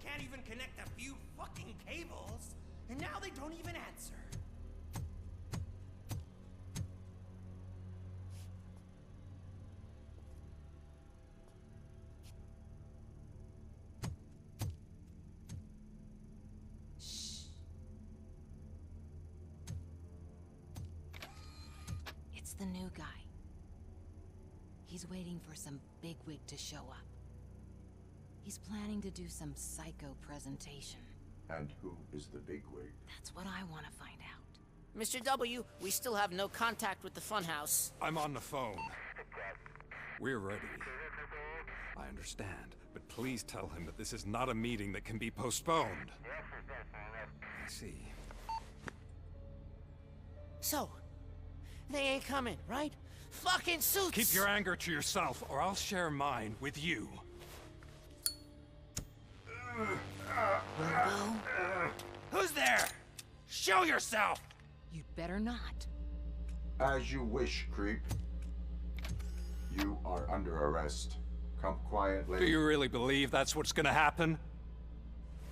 can't even connect a few fucking cables. And now they don't even answer. Shh. It's the new guy. He's waiting for some bigwig to show up. He's planning to do some psycho presentation. And who is the bigwig? That's what I want to find out. Mr. W, we still have no contact with the funhouse. I'm on the phone. We're ready. I understand, but please tell him that this is not a meeting that can be postponed. I see. So, they ain't coming, right? Fucking suits! Keep your anger to yourself, or I'll share mine with you. Robo? Who's there? Show yourself! You'd better not. As you wish, creep. You are under arrest. Come quietly. Do you really believe that's what's gonna happen?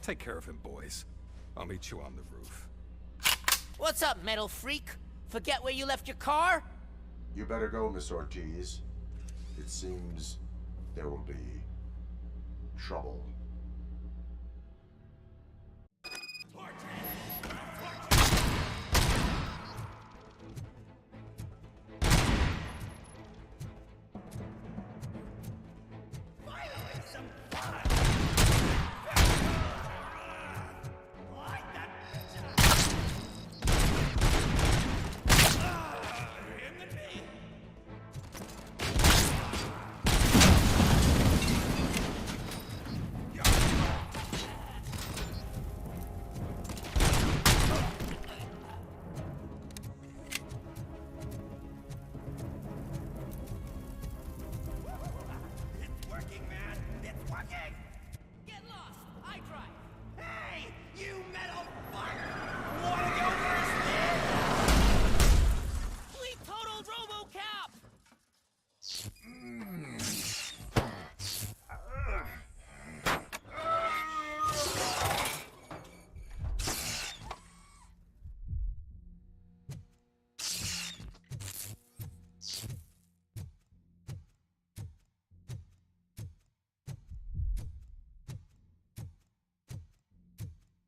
Take care of him, boys. I'll meet you on the roof. What's up, metal freak? Forget where you left your car? You better go, Miss Ortiz. It seems there will be trouble.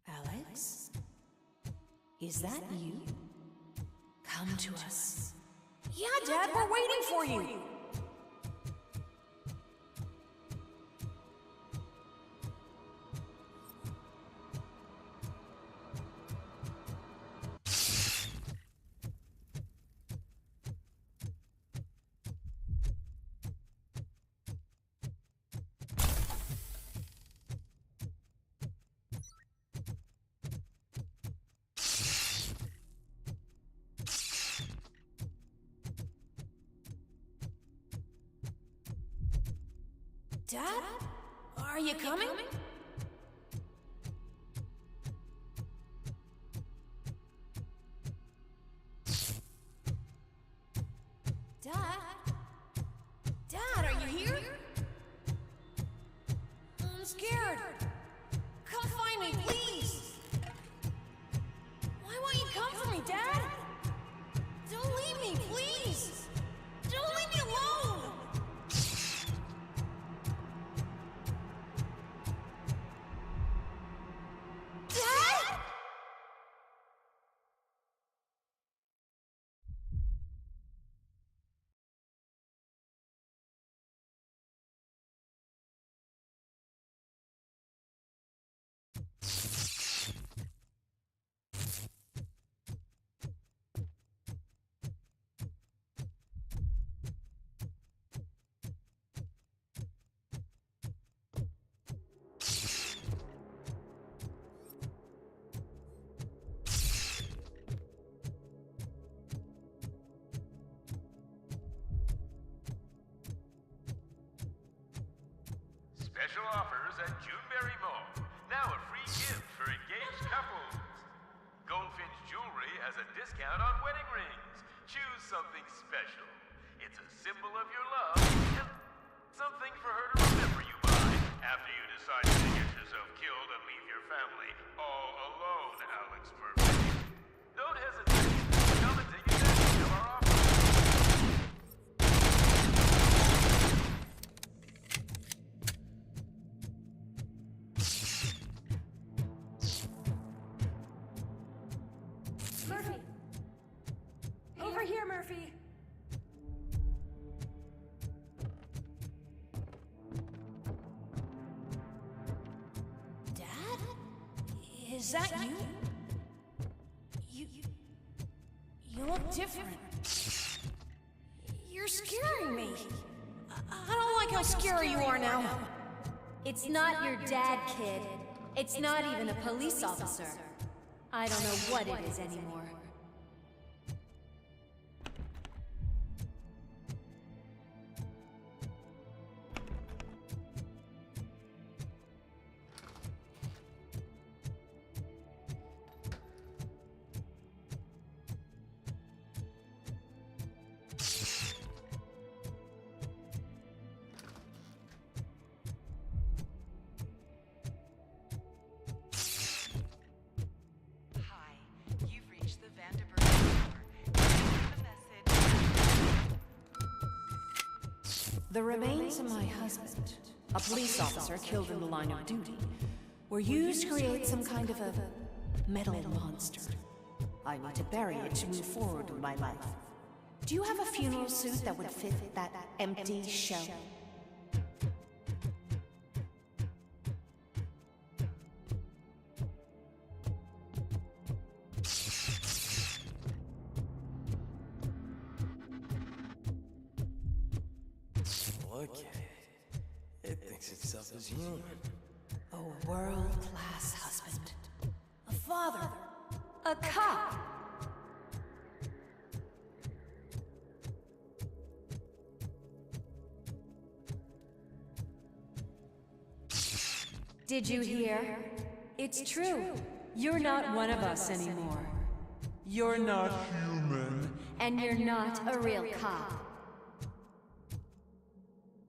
Alex? Is that you? Come to us. Yeah, Dad, we're waiting for you. Dad? Are you coming? Dad? Dad, are you here? I'm scared. Come find me, please. Why won't you come for me, Dad? Don't leave me, please. Don't leave me alone. Dad? Special offers at Juneberry Mall. Now a free gift for engaged couples. Goldfinch Jewelry has a discount on wedding rings. Choose something special. It's a symbol of your love and something for her to remember you by After you decided to get yourself killed and leave your family all alone, Alex Murphy. Don't hesitate. Come and take advantage of our offer. Murphy! Over here, Murphy! Dad? Is that you? You look different. You're scaring me. I don't like how scary you are now. It's not your dad, kid. It's not even a police officer. I don't know what it is anymore. The remains of my husband, a police officer killed in the line of duty, were used to create some kind of a metal monster. I need to bury it to move forward with my life. Do you have a funeral suit that would fit that empty shell? Look at it. It thinks itself as human. A world-class husband. A father. A cop. Did you hear? It's true. You're not one of us anymore. You're not human. And you're not a real cop.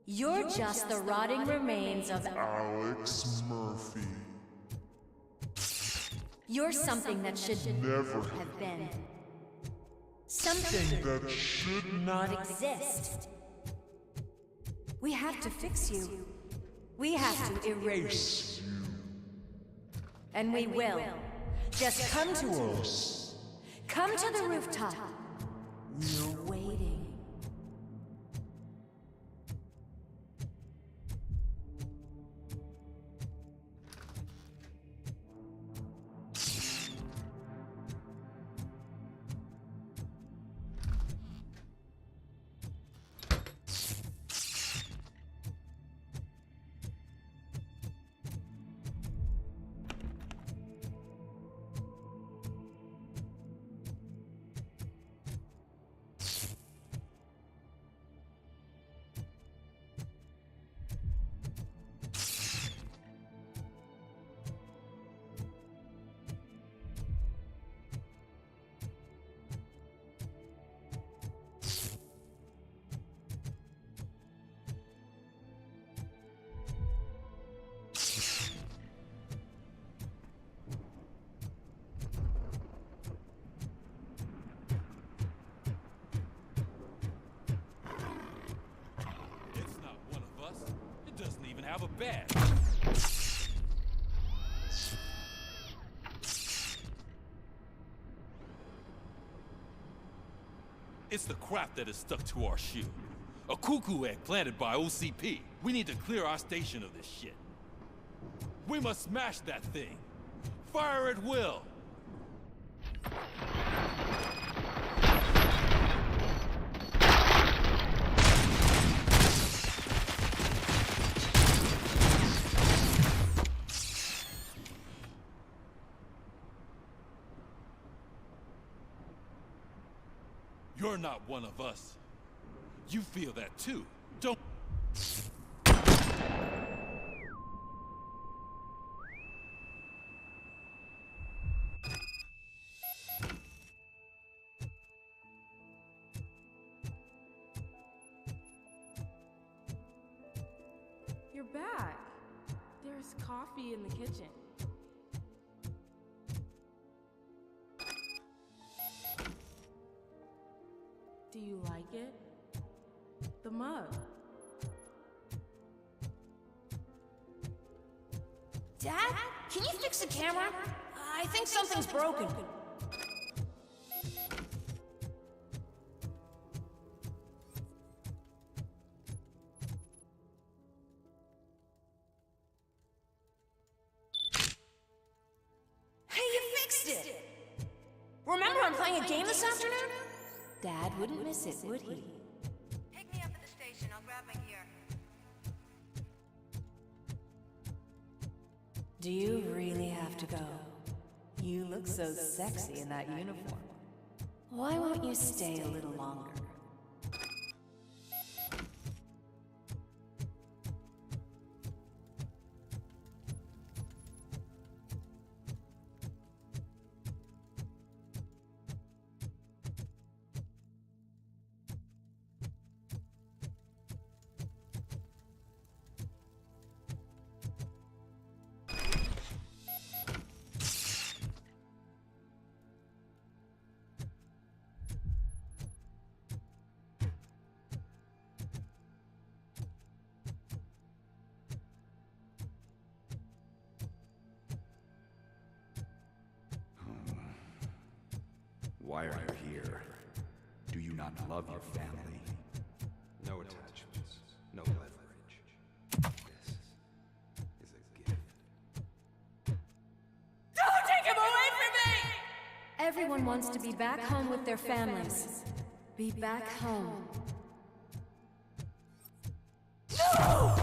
You're just the rotting remains of Alex Murphy. You're something that should Never have been. Something that should not exist. We have to fix you. We have to erase you. And we will. Just come to us. Come to the rooftop. We're waiting. Have a bed. It's the crap that is stuck to our shoe. A cuckoo egg planted by OCP. We need to clear our station of this shit. We must smash that thing. Fire at will. You're not one of us. You feel that too, don't... You're back. iced coffee in the kitchen. Do you like it? The mug. Dad? Can you fix the camera? I think something's broken. Hey, you fixed it! Remember I'm playing a game this afternoon? Dad wouldn't miss it, would he? Pick me up at the station. I'll grab my gear. Do you really have to go? You look so sexy in that uniform. Why won't you stay a little longer? Why are you here? Do you not love your family? No attachments, no leverage. This is a gift. Don't take him away from me! Everyone wants to be back home with their families. Be back home. No!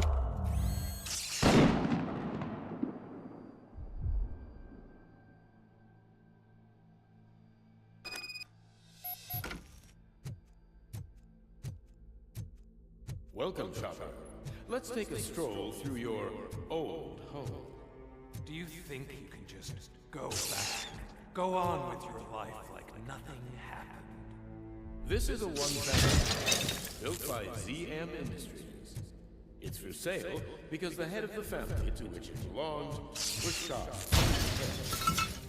Welcome, shopper. Let's take a stroll through your old home. Do you think you can just go back? Go on with your life like nothing happened? This is a one-family built by ZM Industries. It's for sale because the head of the family to which it belonged was shot.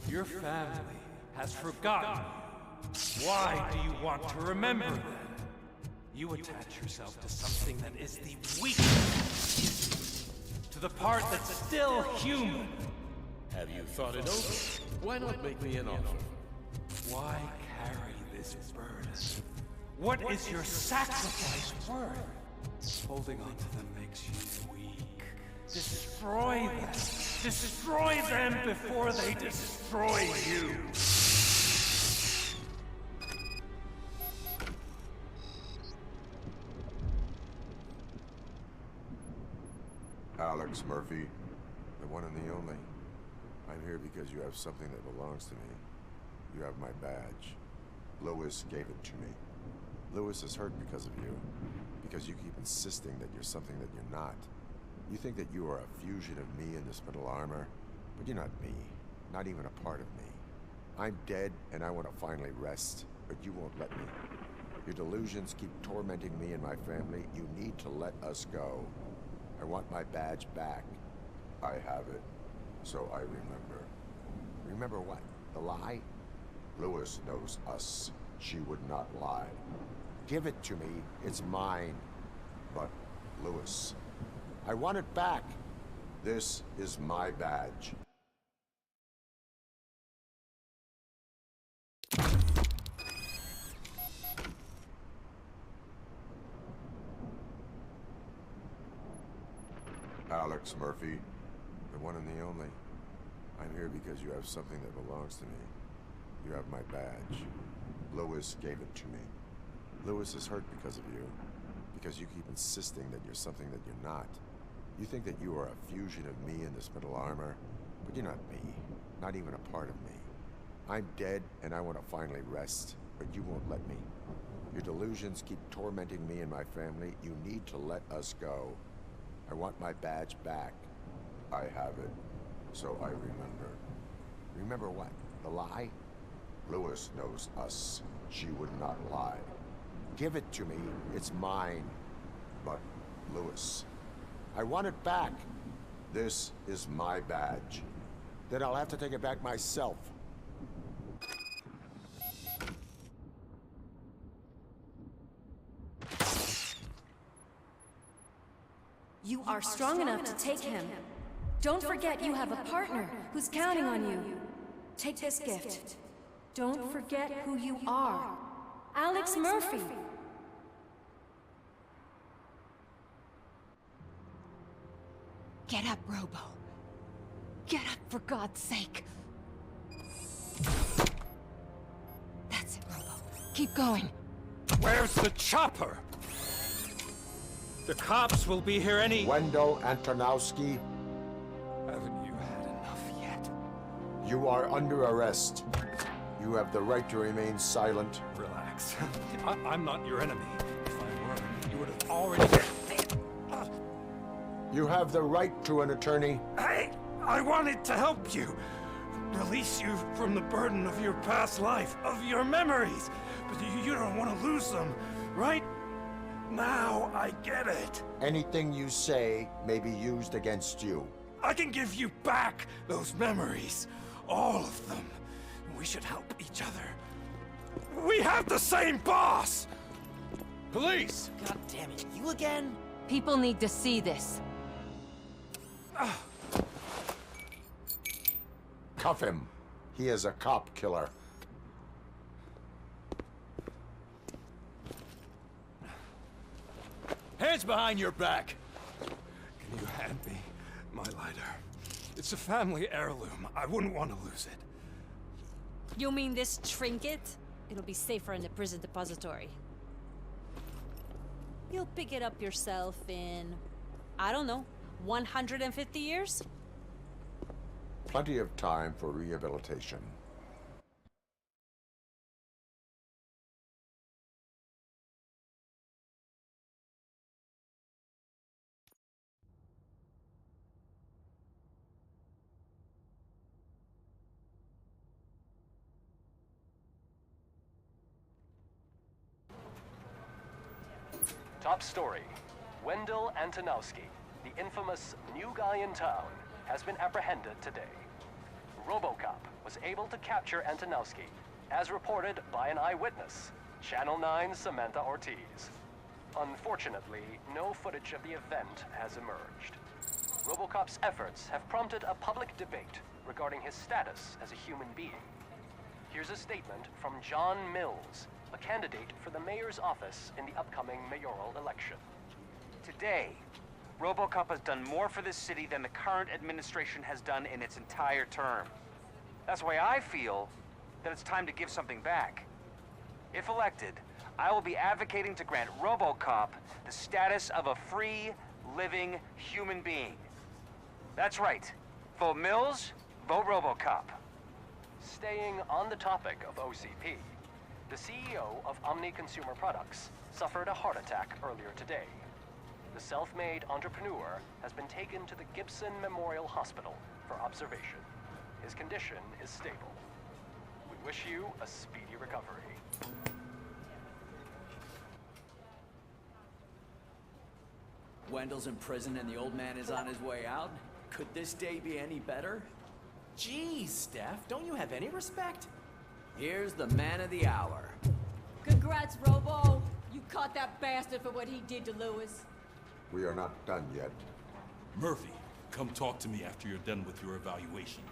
Your family has forgotten you. Why do you want to remember them? You attach yourself to something that is the weakest, to the part that's still human. Have you thought it over? Why not make me an offer? Why carry this burden? What is your sacrifice worth? Holding on to them makes you weak. Destroy them. Destroy them before they destroy you. Alex Murphy, the one and the only. I'm here because you have something that belongs to me. You have my badge. Lewis gave it to me. Lewis is hurt because of you. Because you keep insisting that you're something that you're not. You think that you are a fusion of me in this metal armor, but you're not me. Not even a part of me. I'm dead and I want to finally rest, but you won't let me. Your delusions keep tormenting me and my family. You need to let us go. I want my badge back. I have it, so I remember. Remember what? The lie? Lewis knows us. She would not lie. Give it to me. It's mine. But, Lewis, I want it back. This is my badge. Alex Murphy, the one and the only. I'm here because you have something that belongs to me. You have my badge. Lewis gave it to me. Lewis is hurt because of you. Because you keep insisting that you're something that you're not. You think that you are a fusion of me in this metal armor, but you're not me. Not even a part of me. I'm dead and I want to finally rest, but you won't let me. Your delusions keep tormenting me and my family. You need to let us go. I want my badge back. I have it, so I remember. Remember what? The lie? Lewis knows us. She would not lie. Give it to me. It's mine. But, Lewis, I want it back. This is my badge. Then I'll have to take it back myself. You are strong enough to take him. Don't forget you have a partner who's counting on you. Take this gift. Don't forget who you are. Alex Murphy. Get up, Robo. Get up, for God's sake. That's it, Robo. Keep going. Where's the chopper? The cops will be here any... Wendell Antonowski, Haven't you had enough yet? you are under arrest. You have the right to remain silent. Relax. I'm not your enemy. If I were, you would have already... You have the right to an attorney. I wanted to help you. Release you from the burden of your past life, of your memories. But you don't want to lose them, right? Now I get it. Anything you say may be used against you. I can give you back those memories. All of them. We should help each other. We have the same boss! Police! God damn it, you again? People need to see this. Cuff him. He is a cop killer. Hands behind your back! Can you hand me my lighter? It's a family heirloom. I wouldn't want to lose it. You mean this trinket? It'll be safer in the prison depository. You'll pick it up yourself in, I don't know, 150 years? Plenty of time for rehabilitation. Top story. Wendell Antonowski, the infamous new guy in town, has been apprehended today. Robocop was able to capture Antonowski, as reported by an eyewitness, Channel 9's Samantha Ortiz. Unfortunately, no footage of the event has emerged. Robocop's efforts have prompted a public debate regarding his status as a human being. Here's a statement from John Mills, a candidate for the mayor's office in the upcoming mayoral election. Today, Robocop has done more for this city than the current administration has done in its entire term. That's why I feel that it's time to give something back. If elected, I will be advocating to grant Robocop the status of a free, living human being. That's right. Vote Mills, vote Robocop. Staying on the topic of OCP, the CEO of Omni Consumer Products suffered a heart attack earlier today. The self-made entrepreneur has been taken to the Gibson Memorial Hospital for observation. His condition is stable. We wish you a speedy recovery. Wendell's in prison and the old man is on his way out. Could this day be any better? Jeez, Steph, don't you have any respect? Here's the man of the hour. Congrats, Robo. You caught that bastard for what he did to Lewis. We are not done yet. Murphy, come talk to me after you're done with your evaluation.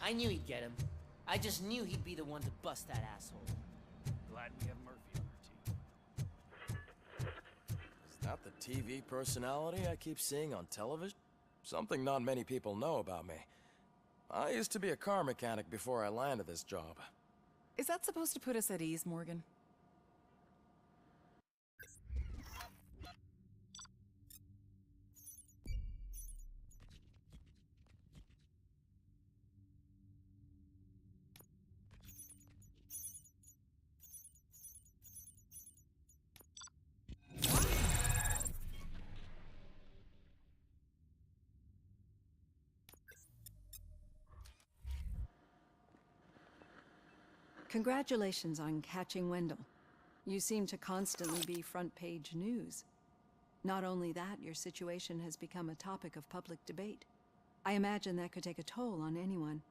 I knew he'd get him. I just knew he'd be the one to bust that asshole. Glad we have Murphy on our team. Is that the TV personality I keep seeing on television? Something not many people know about me. I used to be a car mechanic before I landed this job. Is that supposed to put us at ease, Morgan? Congratulations on catching Wendell. You seem to constantly be front-page news. Not only that, your situation has become a topic of public debate. I imagine that could take a toll on anyone.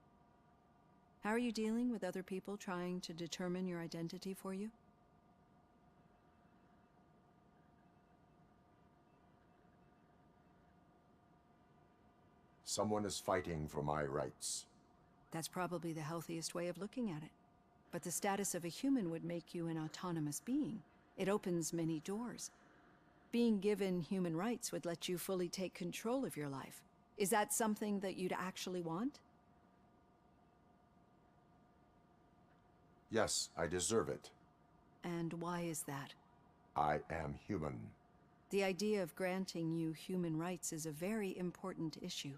How are you dealing with other people trying to determine your identity for you? Someone is fighting for my rights. That's probably the healthiest way of looking at it. But the status of a human would make you an autonomous being. It opens many doors. Being given human rights would let you fully take control of your life. Is that something that you'd actually want? Yes, I deserve it. And why is that? I am human. The idea of granting you human rights is a very important issue,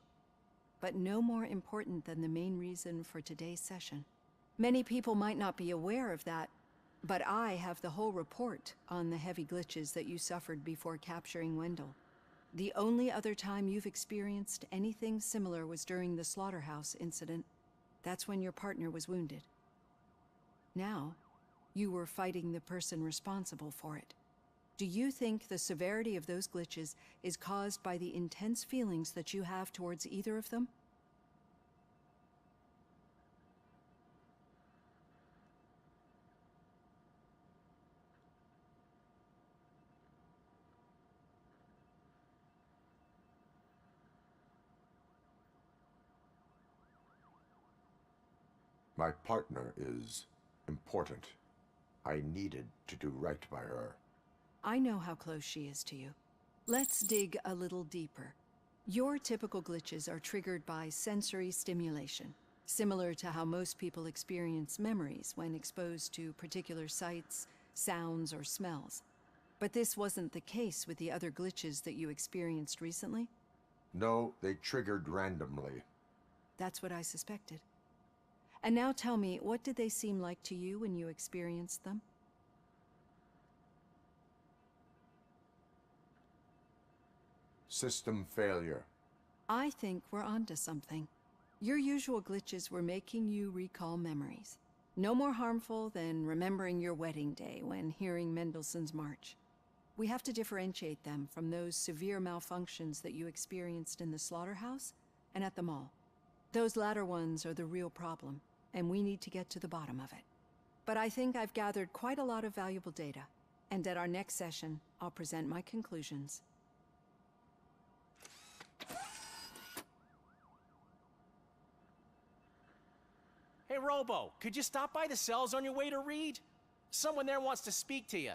but no more important than the main reason for today's session. Many people might not be aware of that, but I have the whole report on the heavy glitches that you suffered before capturing Wendell. The only other time you've experienced anything similar was during the slaughterhouse incident. That's when your partner was wounded. Now, you were fighting the person responsible for it. Do you think the severity of those glitches is caused by the intense feelings that you have towards either of them? My partner is important. I needed to do right by her. I know how close she is to you. Let's dig a little deeper. Your typical glitches are triggered by sensory stimulation, similar to how most people experience memories when exposed to particular sights, sounds, or smells. But this wasn't the case with the other glitches that you experienced recently? No, they triggered randomly. That's what I suspected. And now tell me, what did they seem like to you when you experienced them? System failure. I think we're onto something. Your usual glitches were making you recall memories. No more harmful than remembering your wedding day when hearing Mendelssohn's March. We have to differentiate them from those severe malfunctions that you experienced in the slaughterhouse and at the mall. Those latter ones are the real problem, and we need to get to the bottom of it. But I think I've gathered quite a lot of valuable data, and at our next session, I'll present my conclusions. Hey, Robo, could you stop by the cells on your way to Reed? Someone there wants to speak to you.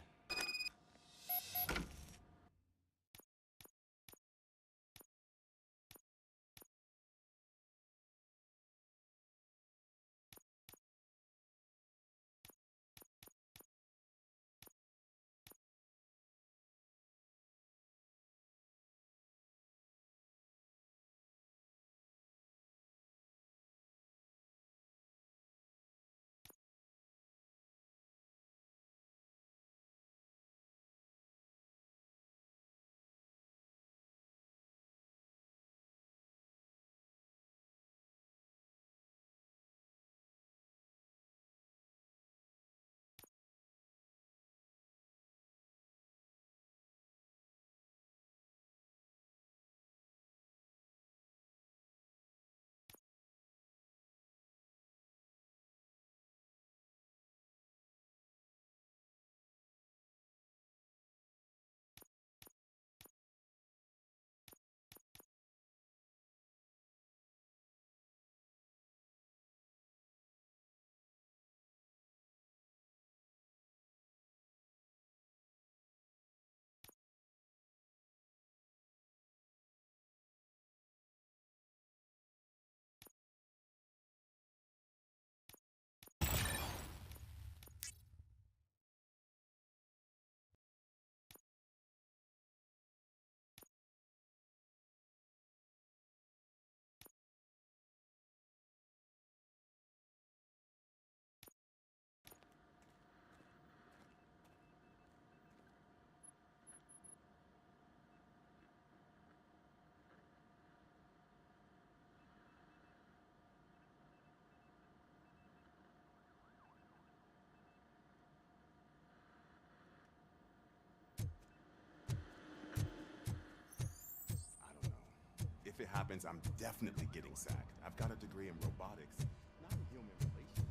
happens, I'm definitely getting sacked. I've got a degree in robotics, not in human relations.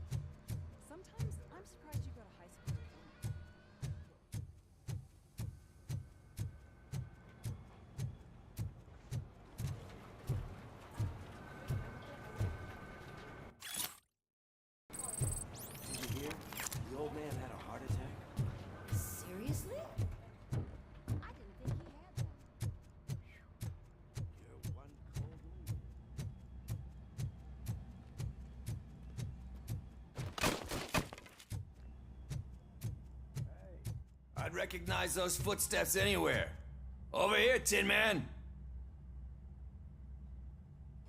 Sometimes I'm surprised you go to high school with them. Did you hear? The old man had a heart attack. Seriously? I didn't think he had them. You're one cold woman. I'd recognize those footsteps anywhere. Over here, Tin Man.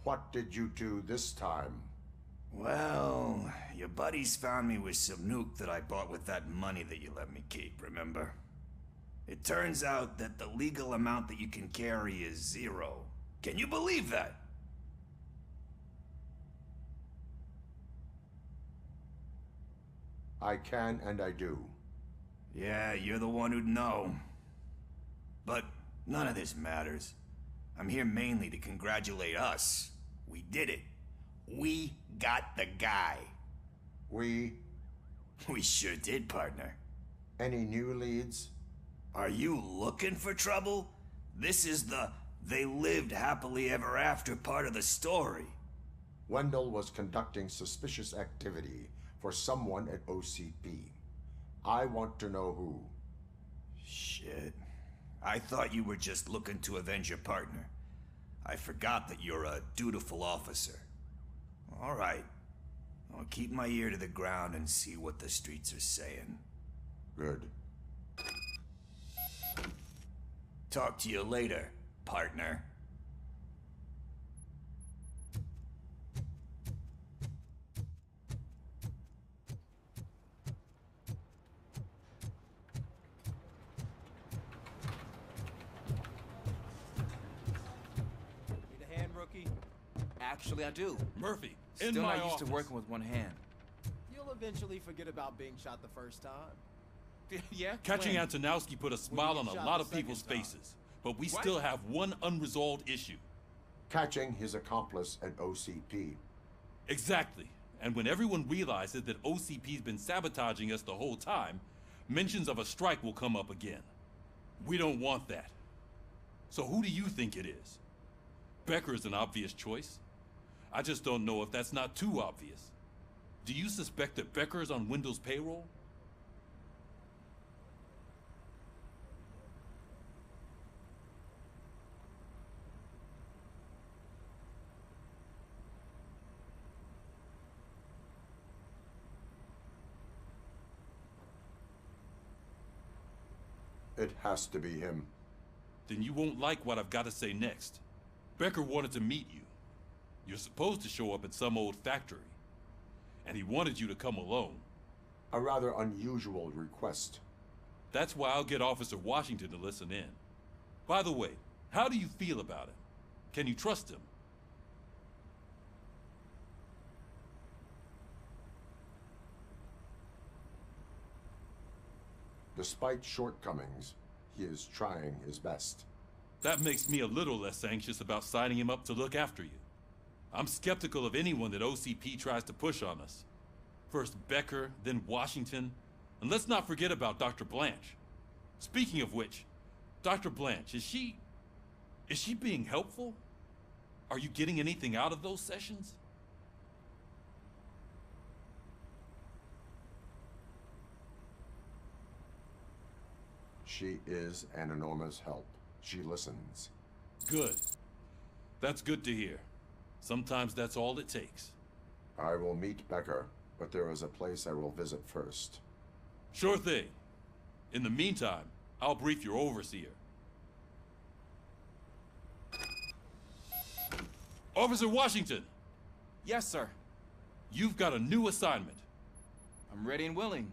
What did you do this time? Well, your buddies found me with some nuke that I bought with that money that you let me keep, remember? It turns out that the legal amount that you can carry is 0. Can you believe that? I can and I do. Yeah, you're the one who'd know. But none of this matters. I'm here mainly to congratulate us. We did it. We got the guy. We sure did, partner. Any new leads? Are you looking for trouble? This is the they lived happily ever after part of the story. Wendell was conducting suspicious activity for someone at OCP. I want to know who. Shit. I thought you were just looking to avenge your partner. I forgot that you're a dutiful officer. All right. I'll keep my ear to the ground and see what the streets are saying. Good. Talk to you later, partner. Need a hand, rookie? Actually, I do. Murphy, Still in my not used office. to working with one hand. You'll eventually forget about being shot the first time. Yeah? Catching when? Antonowski put a smile on get a shot lot the of people's second time. faces, but we What? still have one unresolved issue. Catching his accomplice at OCP. Exactly. And when everyone realizes that OCP's been sabotaging us the whole time, mentions of a strike will come up again. We don't want that. So who do you think it is? Becker is an obvious choice. I just don't know if that's not too obvious. Do you suspect that Becker is on Wendell's payroll? It has to be him. Then you won't like what I've got to say next. Becker wanted to meet you. You're supposed to show up at some old factory. And he wanted you to come alone. A rather unusual request. That's why I'll get Officer Washington to listen in. By the way, how do you feel about him? Can you trust him? Despite shortcomings, he is trying his best. That makes me a little less anxious about signing him up to look after you. I'm skeptical of anyone that OCP tries to push on us. First Becker, then Washington, and let's not forget about Dr. Blanche. Speaking of which, Dr. Blanche, is she being helpful? Are you getting anything out of those sessions? She is an enormous help. She listens. Good. That's good to hear. Sometimes that's all it takes. I will meet Becker, but there is a place I will visit first. Sure thing. In the meantime, I'll brief your overseer. Officer Washington! Yes, sir. You've got a new assignment. I'm ready and willing.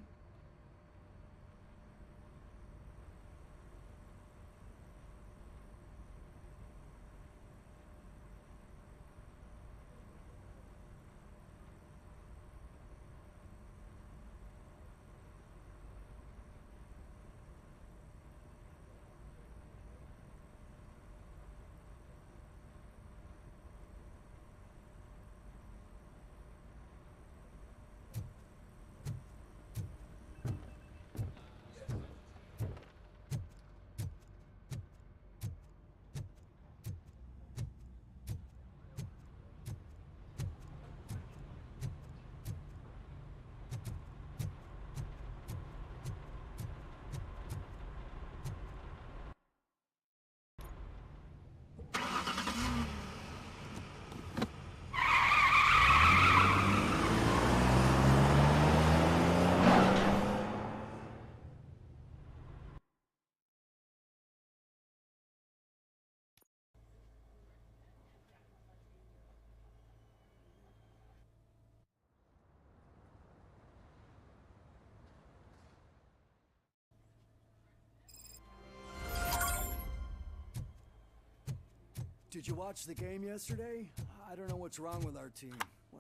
Did you watch the game yesterday? I don't know what's wrong with our team.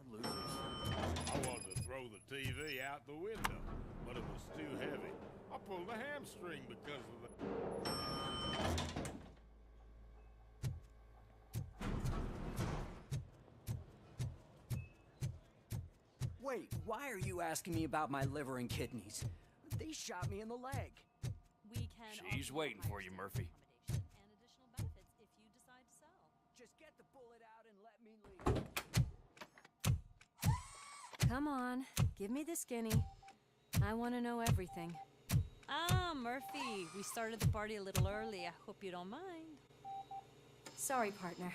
We're losers. I wanted to throw the TV out the window, but it was too heavy. I pulled a hamstring because of the... Wait, why are you asking me about my liver and kidneys? They shot me in the leg. We can. She's waiting for you, Murphy. And additional benefits if you decide to sell. Just get the bullet out and let me leave. Come on, give me the skinny. I want to know everything. Ah, Murphy, we started the party a little early. I hope you don't mind. Sorry, partner.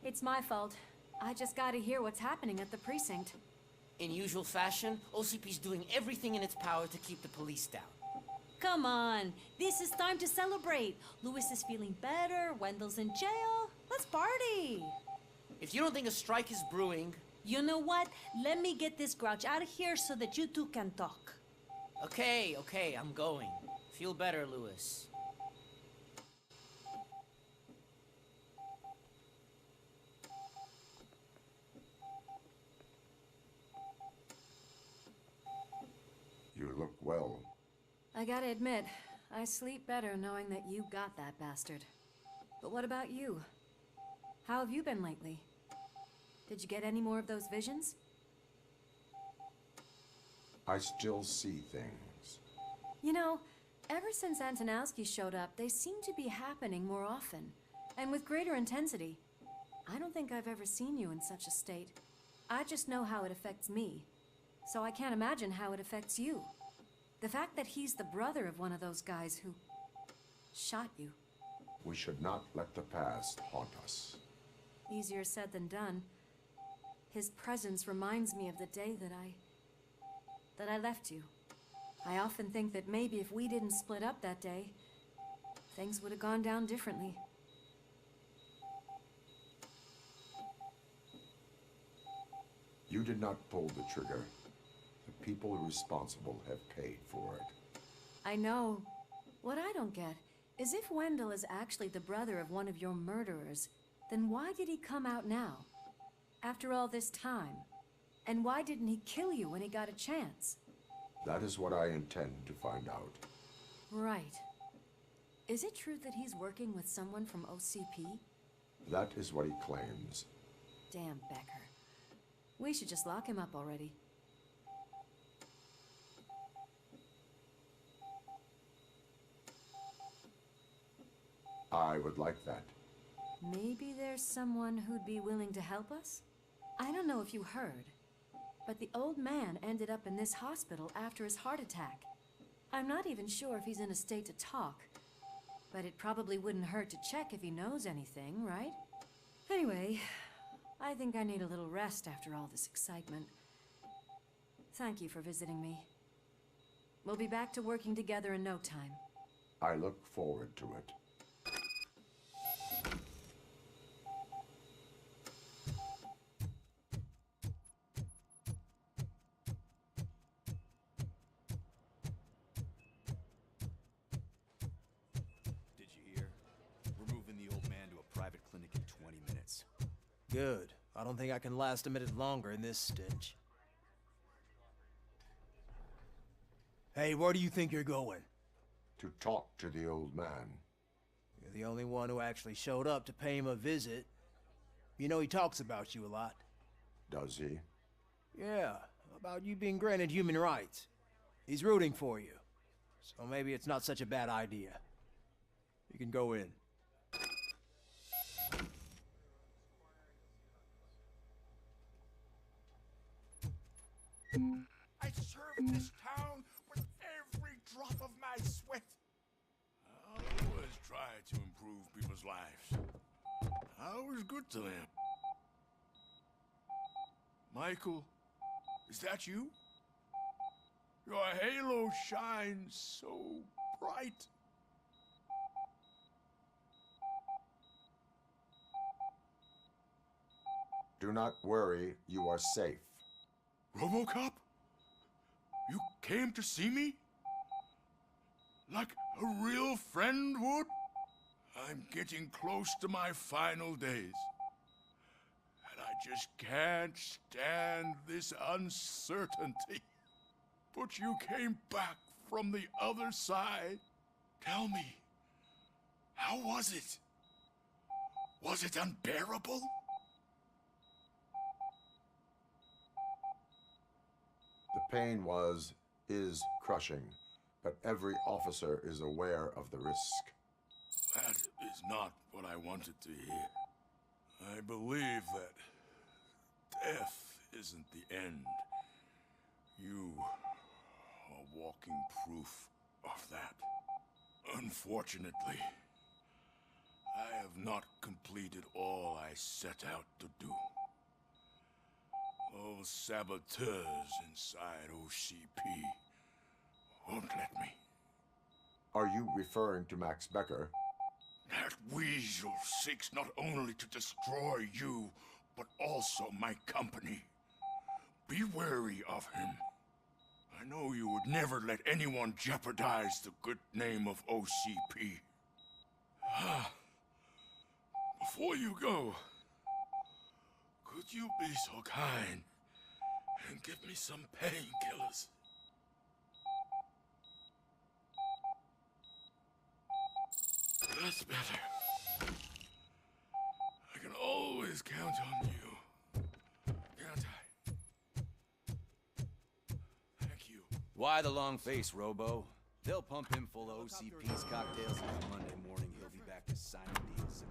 It's my fault. I just gotta hear what's happening at the precinct. In usual fashion, OCP's doing everything in its power to keep the police down. Come on, this is time to celebrate. Lewis is feeling better, Wendell's in jail. Let's party. If you don't think a strike is brewing... You know what? Let me get this grouch out of here so that you two can talk. Okay, I'm going. Feel better, Lewis. You look well. I gotta admit, I sleep better knowing that you got that bastard. But what about you? How have you been lately? Did you get any more of those visions? I still see things. You know, ever since Antonowski showed up, they seem to be happening more often, and with greater intensity. I don't think I've ever seen you in such a state. I just know how it affects me, so I can't imagine how it affects you. The fact that he's the brother of one of those guys who shot you. We should not let the past haunt us. Easier said than done. His presence reminds me of the day that I left you. I often think that maybe if we didn't split up that day, things would have gone down differently. You did not pull the trigger. The people responsible have paid for it. I know. What I don't get is if Wendell is actually the brother of one of your murderers, then why did he come out now? After all this time? And why didn't he kill you when he got a chance? That is what I intend to find out. Right. Is it true that he's working with someone from OCP? That is what he claims. Damn Becker. We should just lock him up already. I would like that. Maybe there's someone who'd be willing to help us? I don't know if you heard, but the old man ended up in this hospital after his heart attack. I'm not even sure if he's in a state to talk, but it probably wouldn't hurt to check if he knows anything, right? Anyway, I think I need a little rest after all this excitement. Thank you for visiting me. We'll be back to working together in no time. I look forward to it. Good. I don't think I can last a minute longer in this stench. Hey, where do you think you're going? To talk to the old man. You're the only one who actually showed up to pay him a visit. You know he talks about you a lot. Does he? Yeah, about you being granted human rights. He's rooting for you. So maybe it's not such a bad idea. You can go in. I served this town with every drop of my sweat. I always try to improve people's lives. I was good to them. Michael, is that you? Your halo shines so bright. Do not worry, you are safe. Robocop? You came to see me? Like a real friend would? I'm getting close to my final days. And I just can't stand this uncertainty. But you came back from the other side. Tell me, how was it? Was it unbearable? The pain is crushing, but every officer is aware of the risk. That is not what I wanted to hear. I believe that death isn't the end. You are walking proof of that. Unfortunately, I have not completed all I set out to do. Those saboteurs inside OCP won't let me. Are you referring to Max Becker? That weasel seeks not only to destroy you, but also my company. Be wary of him. I know you would never let anyone jeopardize the good name of OCP. Before you go, could you be so kind and give me some painkillers? That's better. I can always count on you. Can't I? Thank you. Why the long face, Robo? They'll pump him full of OCP's cocktails, and by Monday morning he'll be back to signing deals.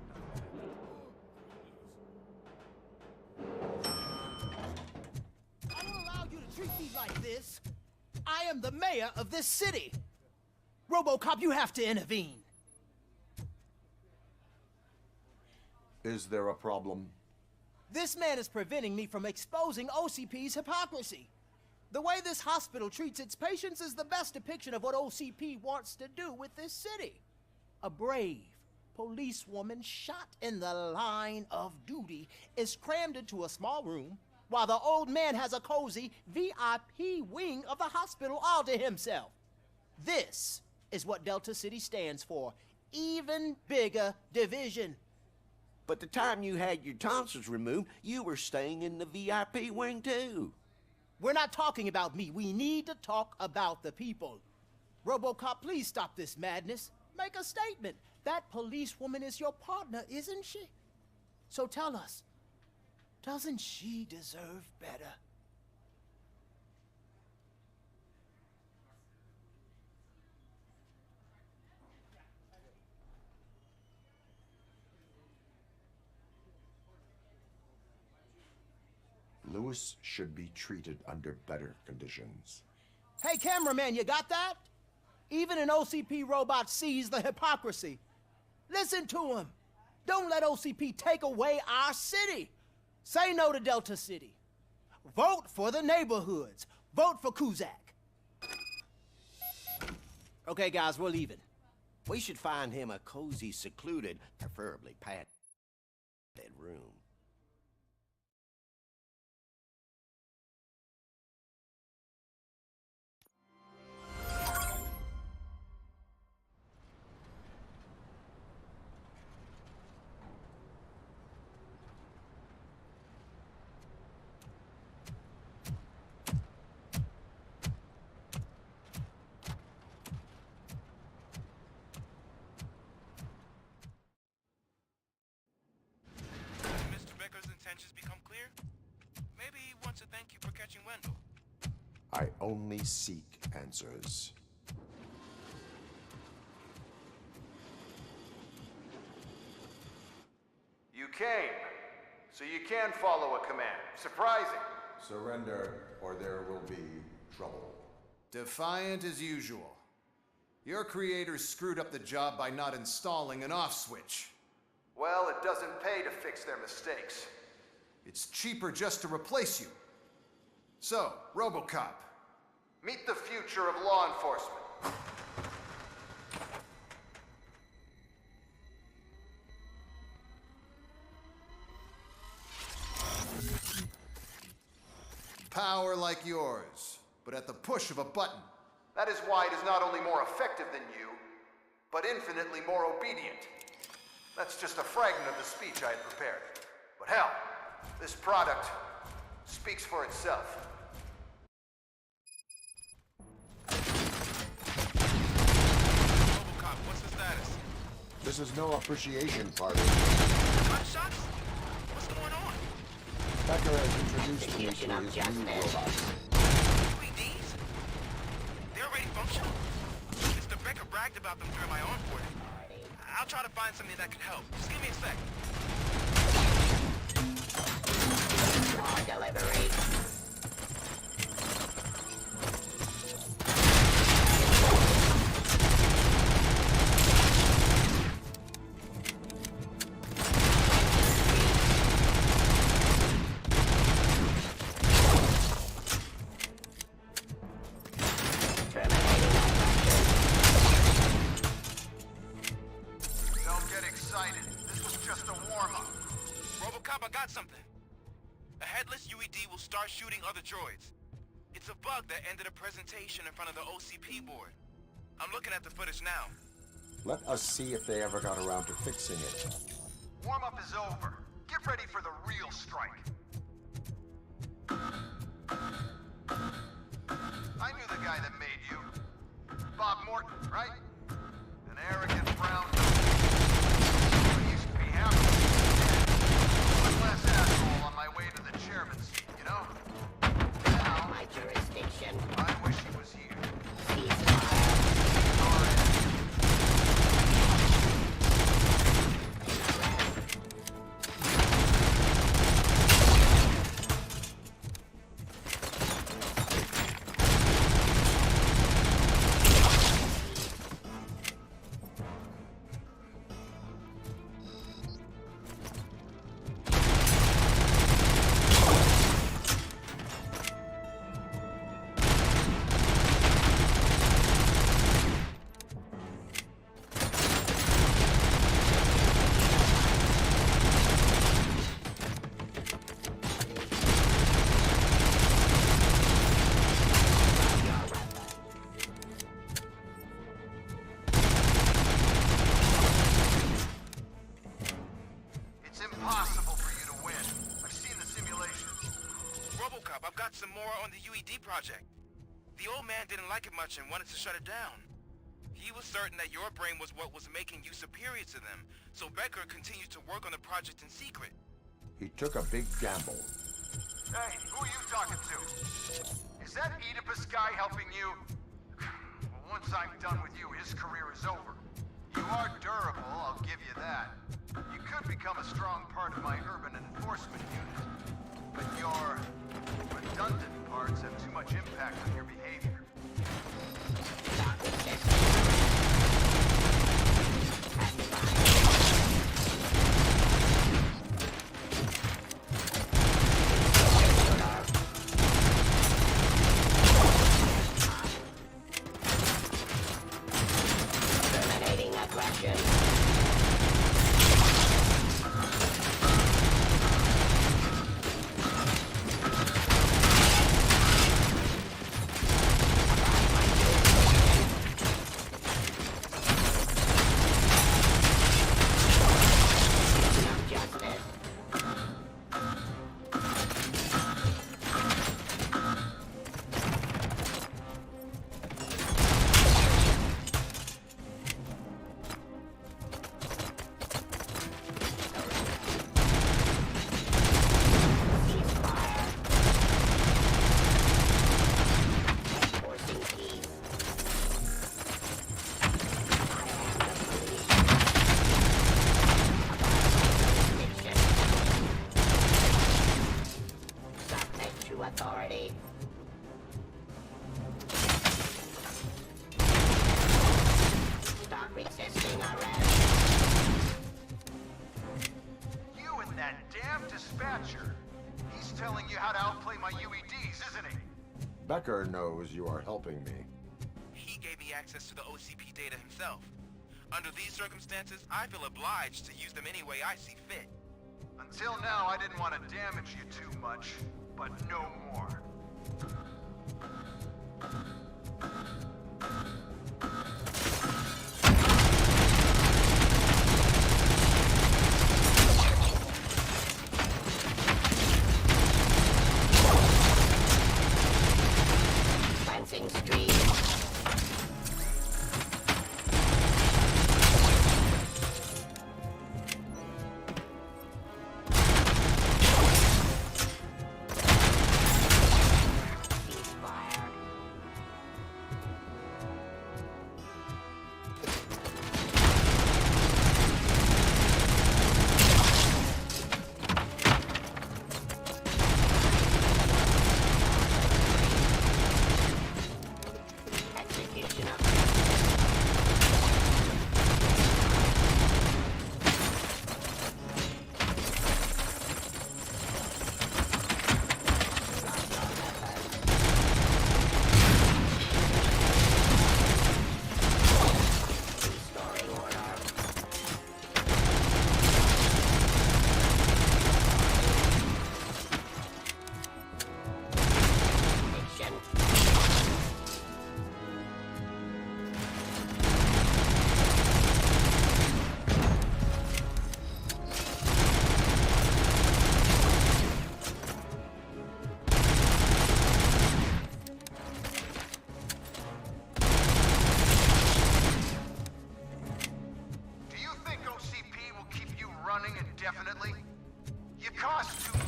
I don't allow you to treat me like this. I am the mayor of this city. Robocop, you have to intervene. Is there a problem? This man is preventing me from exposing OCP's hypocrisy. The way this hospital treats its patients is the best depiction of what OCP wants to do with this city. A brave policewoman shot in the line of duty is crammed into a small room while the old man has a cozy VIP wing of the hospital all to himself. This is what Delta City stands for. Even bigger division. But the time you had your tonsils removed, you were staying in the VIP wing too. We're not talking about me. We need to talk about the people. Robocop, please stop this madness. Make a statement. That policewoman is your partner, isn't she? So tell us, doesn't she deserve better? Lewis should be treated under better conditions. Hey, cameraman, you got that? Even an OCP robot sees the hypocrisy. Listen to him. Don't let OCP take away our city. Say no to Delta City. Vote for the neighborhoods. Vote for Kuzak. Okay, guys, we're leaving. We should find him a cozy, secluded, preferably padded room. Become clear? Maybe he wants to thank you for catching Wendell. I only seek answers. You came, so you can follow a command. Surprising. Surrender, or there will be trouble. Defiant as usual. Your creators screwed up the job by not installing an off switch. Well, it doesn't pay to fix their mistakes. It's cheaper just to replace you. So, Robocop, meet the future of law enforcement. Power like yours, but at the push of a button. That is why it is not only more effective than you, but infinitely more obedient. That's just a fragment of the speech I had prepared. But hell, this product speaks for itself. Robocop, what's the status? This is no appreciation party. Gunshots? What's going on? Becker has introduced me to his new robots. UEDs? They're already functional? Mr. Becker bragged about them during my onboarding. I'll try to find something that could help. Just give me a sec. Delivery. Don't get excited. This was just a warm-up. Robocop, I got something. A headless UED will start shooting other droids. It's a bug that ended a presentation in front of the OCP board. I'm looking at the footage now. Let us see if they ever got around to fixing it. Warm-up is over. Get ready for the real strike. I knew the guy that made you. Bob Morton, right? An arrogant brown nose. Used to be happy. One less asshole on my way to the chairman's seat, you know? Now, My jurisdiction. I wish he was here. Robocop, I've got some more on the UED project. The old man didn't like it much and wanted to shut it down. He was certain that your brain was what was making you superior to them, so Becker continued to work on the project in secret. He took a big gamble. Hey, who are you talking to? Is that Oedipus guy helping you? Well, once I'm done with you, his career is over. You are durable, I'll give you that. You could become a strong part of my urban enforcement unit. But your redundant parts have too much impact on your behavior. Terminating aggression. Authority. Stop resisting arrest. You and that damn dispatcher. He's telling you how to outplay my UEDs, isn't he? Becker knows you are helping me. He gave me access to the OCP data himself. Under these circumstances, I feel obliged to use them any way I see fit. Until now, I didn't want to damage you too much, but no more.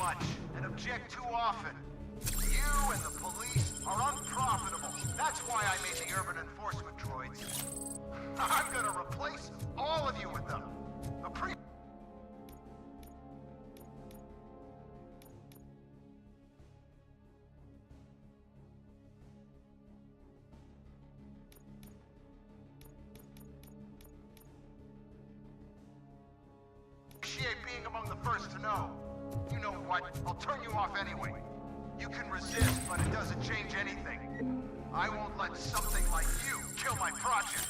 much and object too often. You and the police are unprofitable. That's why I made the urban enforcement droids. I'm gonna replace all of you with them. Appreciate being among the first to know. You know what? I'll turn you off anyway. You can resist, but it doesn't change anything. I won't let something like you kill my project.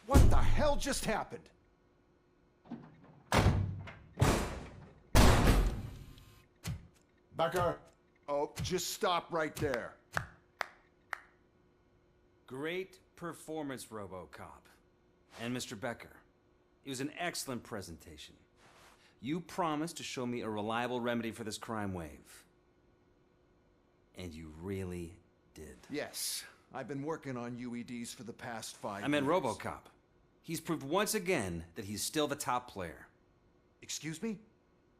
What the hell just happened? Becker! Oh, just stop right there. Great performance, Robocop. And Mr. Becker, it was an excellent presentation. You promised to show me a reliable remedy for this crime wave. And you really did. Yes, I've been working on UEDs for the past 5 years. I meant Robocop. He's proved once again that he's still the top player. Excuse me?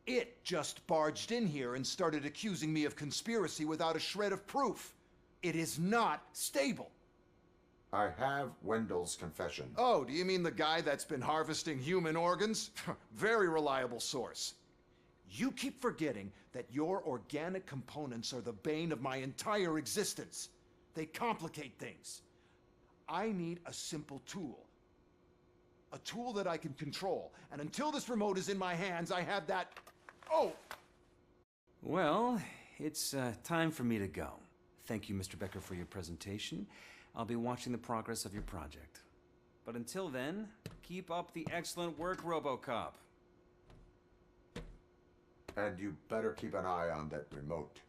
It just barged in here and started accusing me of conspiracy without a shred of proof. It is not stable. I have Wendell's confession. Oh, do you mean the guy that's been harvesting human organs? Very reliable source. You keep forgetting that your organic components are the bane of my entire existence. They complicate things. I need a simple tool. A tool that I can control. And until this remote is in my hands, I have that... Oh! Well, it's time for me to go. Thank you, Mr. Becker, for your presentation. I'll be watching the progress of your project. But until then, keep up the excellent work, Robocop. And you better keep an eye on that remote.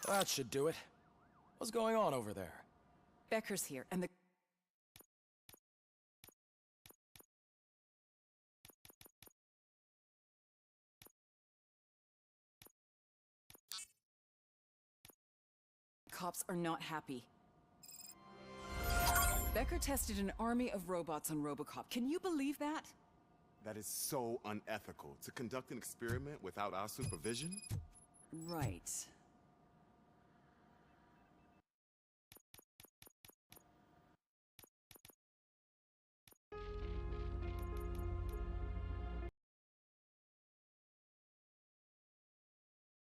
That should do it. What's going on over there? Becker's here, and the... cops are not happy. Becker tested an army of robots on Robocop. Can you believe that? That is so unethical. To conduct an experiment without our supervision? Right.